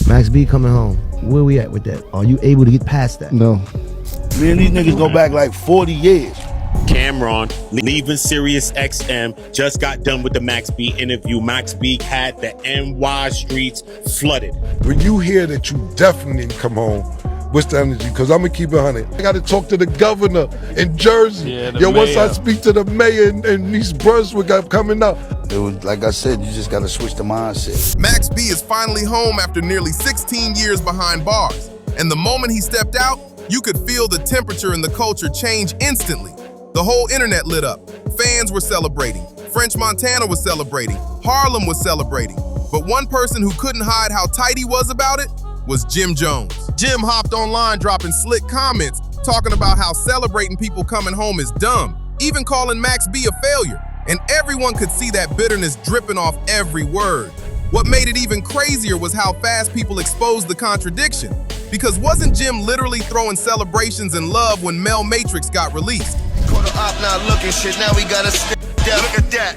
Max B coming home. Where we at with that? Are you able to get past that? No. Me and these niggas go back like 40 years. Cameron leaving Sirius XM, just got done with the Max B interview. Max B had the NY streets flooded. When you hear that you definitely didn't come home, what's the energy? Because I'm going to keep it 100. I got to talk to the governor in Jersey. Yeah, once I speak to the mayor in East Brunswick, I'm coming up. It was, like I said, you just got to switch the mindset. Max B is finally home after nearly 16 years behind bars. And the moment he stepped out, you could feel the temperature in the culture change instantly. The whole internet lit up. Fans were celebrating. French Montana was celebrating. Harlem was celebrating. But one person who couldn't hide how tight he was about it was Jim Jones. Jim hopped online dropping slick comments, talking about how celebrating people coming home is dumb, even calling Max B a failure. And everyone could see that bitterness dripping off every word. What made it even crazier was how fast people exposed the contradiction. Because wasn't Jim literally throwing celebrations and love when Mel Matrix got released? Caught her up, not looking shit, now we gotta step down. Look at that.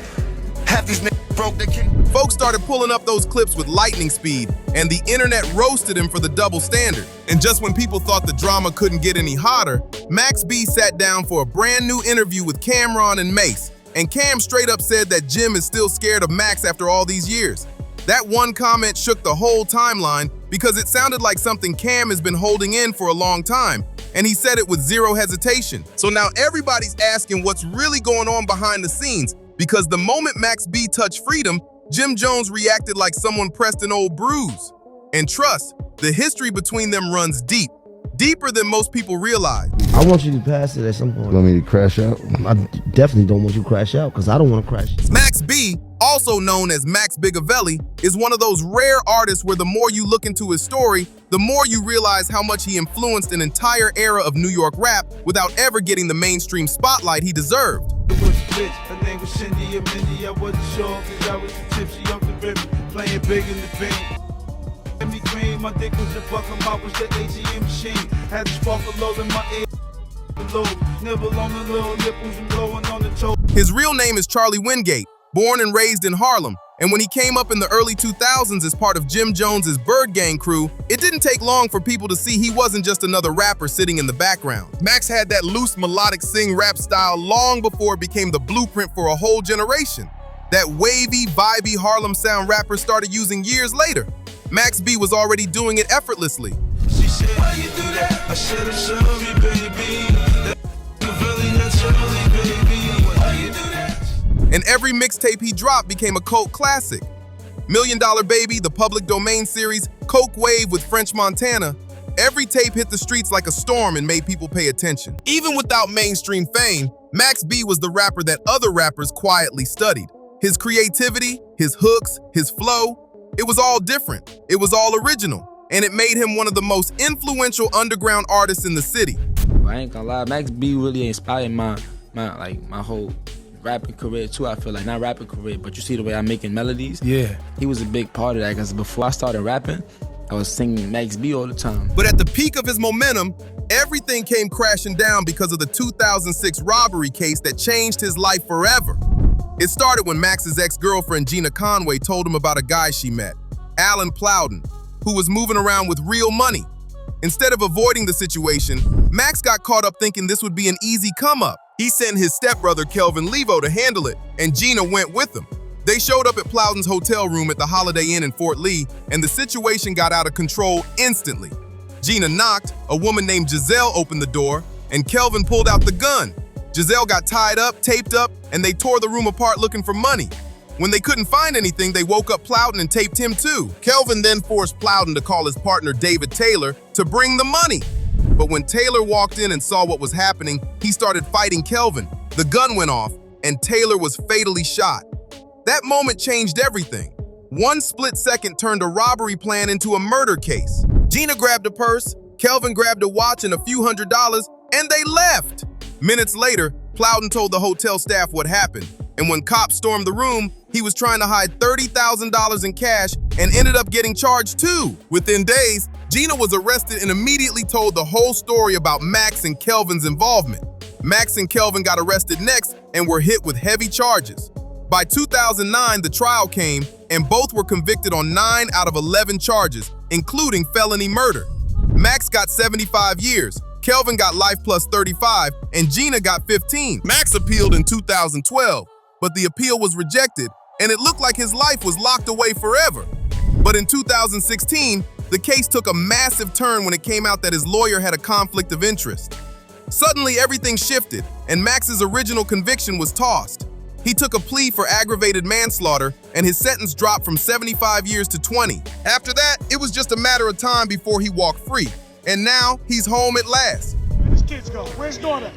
Half these niggas broke the king. Folks started pulling up those clips with lightning speed, and the internet roasted him for the double standard. And just when people thought the drama couldn't get any hotter, Max B sat down for a brand new interview with Cameron and Mace. And Cam straight up said that Jim is still scared of Max after all these years. That one comment shook the whole timeline because it sounded like something Cam has been holding in for a long time, and he said it with zero hesitation. So now everybody's asking what's really going on behind the scenes, because the moment Max B touched freedom, Jim Jones reacted like someone pressed an old bruise. And trust, the history between them runs deep, deeper than most people realize. I want you to pass it at some point. You want me to crash out? I definitely don't want you to crash out because I don't want to crash. Max B, also known as Max Bigavelli, is one of those rare artists where the more you look into his story, the more you realize how much he influenced an entire era of New York rap without ever getting the mainstream spotlight he deserved. Her name was Cindy or Mindy, I wasn't sure cause I was tipsy off the river, playing big in the paint. Me green, my dick was a buck, my was the ATM machine. Had the sparkle low in my ear. Nibble on the little nipples and blowing on the toe. His real name is Charlie Wingate, born and raised in Harlem. And when he came up in the early 2000s as part of Jim Jones's Bird Gang crew, it didn't take long for people to see he wasn't just another rapper sitting in the background. Max had that loose melodic sing rap style long before it became the blueprint for a whole generation. That wavy, vibey Harlem sound rappers started using years later. Max B was already doing it effortlessly. She said, why you do that? I said, I'm sorry, baby. Really not sorry, baby. Why you do that? And every mixtape he dropped became a cult classic. $1 Million Baby, the Public Domain series, Coke Wave with French Montana. Every tape hit the streets like a storm and made people pay attention. Even without mainstream fame, Max B was the rapper that other rappers quietly studied. His creativity, his hooks, his flow, it was all different. It was all original. And it made him one of the most influential underground artists in the city. I ain't gonna lie, Max B really inspired my whole rapping career too. I feel like, not rapping career, but you see the way I'm making melodies. Yeah. He was a big part of that because before I started rapping, I was singing Max B all the time. But at the peak of his momentum, everything came crashing down because of the 2006 robbery case that changed his life forever. It started when Max's ex-girlfriend Gina Conway told him about a guy she met, Alan Plowden, who was moving around with real money. Instead of avoiding the situation, Max got caught up thinking this would be an easy come-up. He sent his stepbrother Kelvin Levo to handle it, and Gina went with him. They showed up at Plowden's hotel room at the Holiday Inn in Fort Lee, and the situation got out of control instantly. Gina knocked, a woman named Giselle opened the door, and Kelvin pulled out the gun. Giselle got tied up, taped up, and they tore the room apart looking for money. When they couldn't find anything, they woke up Plowden and taped him too. Kelvin then forced Plowden to call his partner David Taylor to bring the money. But when Taylor walked in and saw what was happening, he started fighting Kelvin. The gun went off, and Taylor was fatally shot. That moment changed everything. One split second turned a robbery plan into a murder case. Gina grabbed a purse, Kelvin grabbed a watch and a few $100s, and they left. Minutes later, Plowden told the hotel staff what happened, and when cops stormed the room, he was trying to hide $30,000 in cash and ended up getting charged too. Within days, Gina was arrested and immediately told the whole story about Max and Kelvin's involvement. Max and Kelvin got arrested next and were hit with heavy charges. By 2009, the trial came, and both were convicted on 9 out of 11 charges, including felony murder. Max got 75 years, Kelvin got life plus 35, and Gina got 15. Max appealed in 2012, but the appeal was rejected, and it looked like his life was locked away forever. But in 2016, the case took a massive turn when it came out that his lawyer had a conflict of interest. Suddenly, everything shifted, and Max's original conviction was tossed. He took a plea for aggravated manslaughter, and his sentence dropped from 75 years to 20. After that, it was just a matter of time before he walked free. And now, he's home at last. Where his kids go? Where's daughter?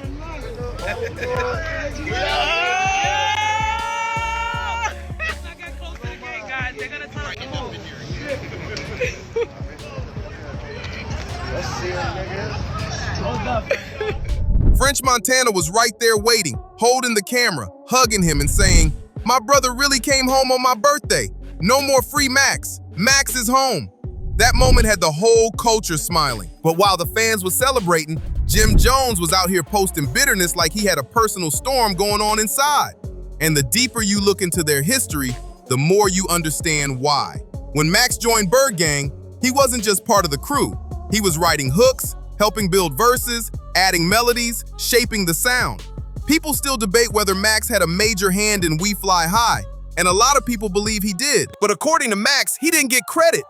French Montana was right there waiting, holding the camera, hugging him and saying, "My brother really came home on my birthday. No more free Max. Max is home." That moment had the whole culture smiling. But while the fans were celebrating, Jim Jones was out here posting bitterness like he had a personal storm going on inside. And the deeper you look into their history, the more you understand why. When Max joined Bird Gang, he wasn't just part of the crew. He was writing hooks, helping build verses, adding melodies, shaping the sound. People still debate whether Max had a major hand in We Fly High, and a lot of people believe he did. But according to Max, he didn't get credit.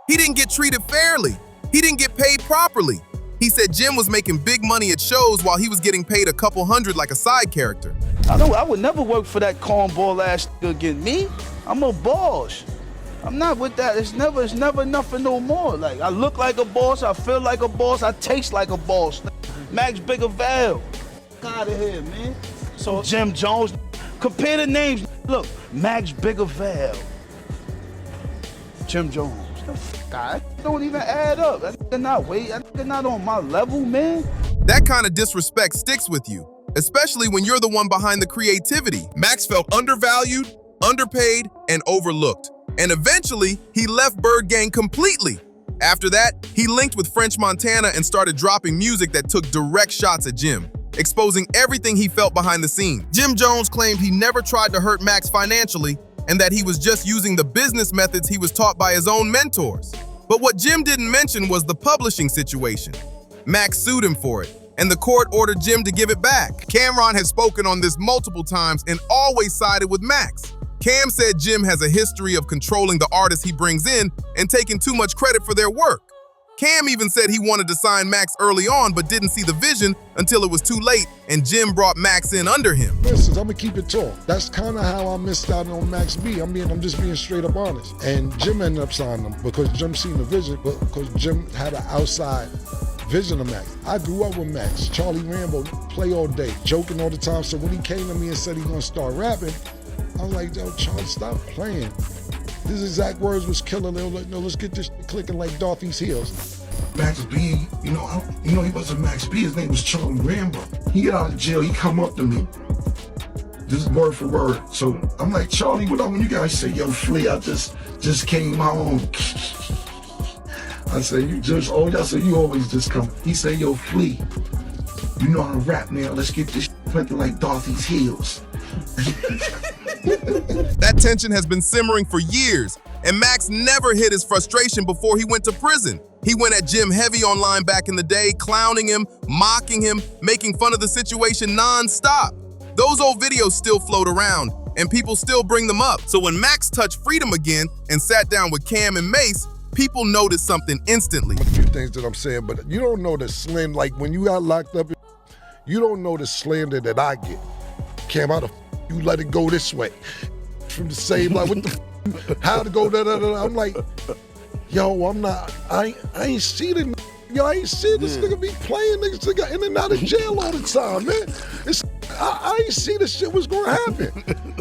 He didn't get treated fairly. He didn't get paid properly. He said Jim was making big money at shows while he was getting paid a couple hundred like a side character. I would never work for that cornball ass again. Me? I'm a boss. I'm not with that. It's never nothing no more. Like, I look like a boss, I feel like a boss, I taste like a boss. Max Bigger Val. Out of here, man. So Jim Jones, compare the names. Look, Max Bigger Val. Jim Jones. God, don't even add up. They're not on my level, man. That kind of disrespect sticks with you, especially when you're the one behind the creativity. Max felt undervalued, underpaid, and overlooked. And eventually, he left Bird Gang completely. After that, he linked with French Montana and started dropping music that took direct shots at Jim, exposing everything he felt behind the scenes. Jim Jones claimed he never tried to hurt Max financially and that he was just using the business methods he was taught by his own mentors. But what Jim didn't mention was the publishing situation. Max sued him for it, and the court ordered Jim to give it back. Cam'ron has spoken on this multiple times and always sided with Max. Cam said Jim has a history of controlling the artists he brings in and taking too much credit for their work. Cam even said he wanted to sign Max early on but didn't see the vision until it was too late and Jim brought Max in under him. Listen, I'm gonna keep it tall. That's kind of how I missed out on Max B. I'm just being straight up honest. And Jim ended up signing him because Jim seen the vision, but because Jim had an outside vision of Max. I grew up with Max. Charlie Rambo, play all day, joking all the time. So when he came to me and said he gonna start rapping, I was like, yo, Charlie, stop playing. His exact words was killer. No, let's get this clicking like Dorothy's heels. Max B, you know he wasn't Max B, his name was Charlie Rambo. He got out of jail, he come up to me. This is word for word. So I'm like, Charlie, what up when you guys say, yo, Flea, I just came home. I say, y'all say you always just come. He say, yo, Flea, you know how to rap now, let's get this clicking like Dorothy's heels. That tension has been simmering for years, and Max never hid his frustration before he went to prison. He went at Jim heavy online back in the day, clowning him, mocking him, making fun of the situation non-stop. Those old videos still float around, and people still bring them up. So when Max touched freedom again and sat down with Cam and Mace, people noticed something instantly. A few things that I'm saying, but you don't know the slander, like when you got locked up, you don't know the slander that I get. Cam, how the you let it go this way? From the same, like, what the how to go, da-da-da-da. I'm like, yo, I ain't see the, yo, I ain't see this nigga be playing niggas in and out of jail all the time, man. I ain't see this shit was gonna happen.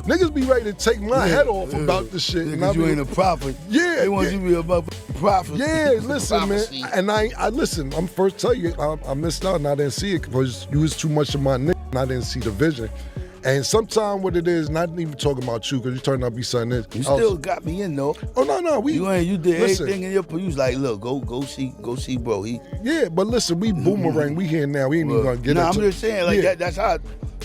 Niggas be ready to take my head off about this shit. Yeah, and you ain't a prophet. Yeah. They want you to be a prophet. Yeah, listen, man. And I listen, I'm first tell you, I missed out and I didn't see it because you was too much of my nigga and I didn't see the vision. And sometimes what it is, not even talking about you, because you turned out to be something else. You still got me in though. Oh no, you did everything in your. You was like, look, go see, bro. Yeah, but listen, we boomerang, we here now. We ain't even gonna get into it. I'm just saying, like that's how.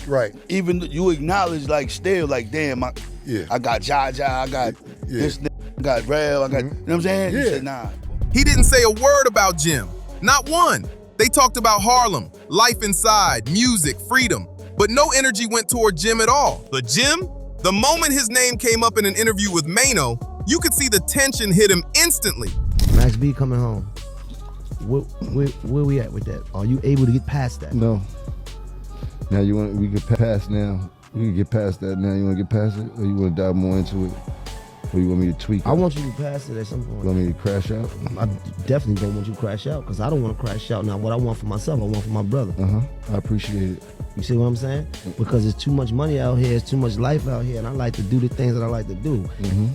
Right. Even you acknowledge, like, still, like, damn, I got Jaja, I got this nigga, I got Rev, I got. You know what I'm saying? Yeah. You said, nah. He didn't say a word about Jim, not one. They talked about Harlem, life inside, music, freedom, but no energy went toward Jim at all. But Jim, the moment his name came up in an interview with Mano, you could see the tension hit him instantly. Max B coming home. Where we at with that? Are you able to get past that? No. Now we get past now. We can get past that now. You want to get past it, or you want to dive more into it, or you want me to tweak it? I want you to pass it at some point. You want me to crash out? I definitely don't want you to crash out, because I don't want to crash out. Now, what I want for myself, I want for my brother. I appreciate it. You see what I'm saying? Because there's too much money out here, there's too much life out here, and I like to do the things that I like to do.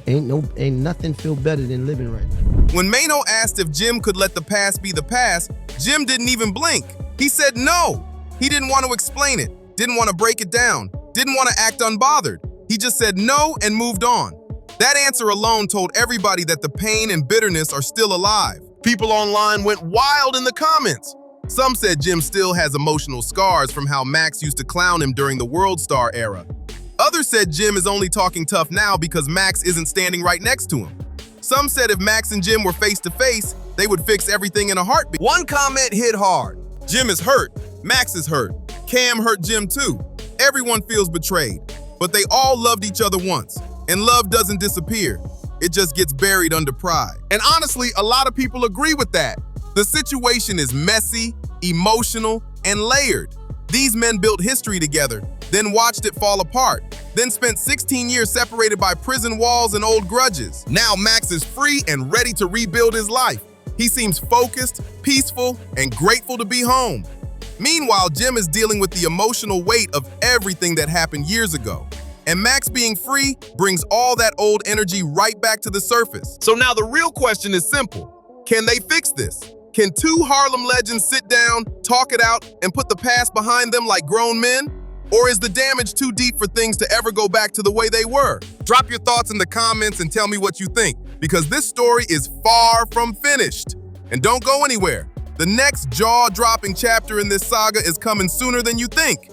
Ain't nothing feel better than living right now. When Mano asked if Jim could let the past be the past, Jim didn't even blink. He said no. He didn't want to explain it, didn't want to break it down, didn't want to act unbothered. He just said no and moved on. That answer alone told everybody that the pain and bitterness are still alive. People online went wild in the comments. Some said Jim still has emotional scars from how Max used to clown him during the World Star era. Others said Jim is only talking tough now because Max isn't standing right next to him. Some said if Max and Jim were face to face, they would fix everything in a heartbeat. One comment hit hard. Jim is hurt. Max is hurt. Cam hurt Jim too. Everyone feels betrayed, but they all loved each other once, and love doesn't disappear. It just gets buried under pride. And honestly, a lot of people agree with that. The situation is messy, emotional, and layered. These men built history together, then watched it fall apart, then spent 16 years separated by prison walls and old grudges. Now Max is free and ready to rebuild his life. He seems focused, peaceful, and grateful to be home. Meanwhile, Jim is dealing with the emotional weight of everything that happened years ago. And Max being free brings all that old energy right back to the surface. So now the real question is simple. Can they fix this? Can two Harlem legends sit down, talk it out, and put the past behind them like grown men? Or is the damage too deep for things to ever go back to the way they were? Drop your thoughts in the comments and tell me what you think, because this story is far from finished. And don't go anywhere. The next jaw-dropping chapter in this saga is coming sooner than you think.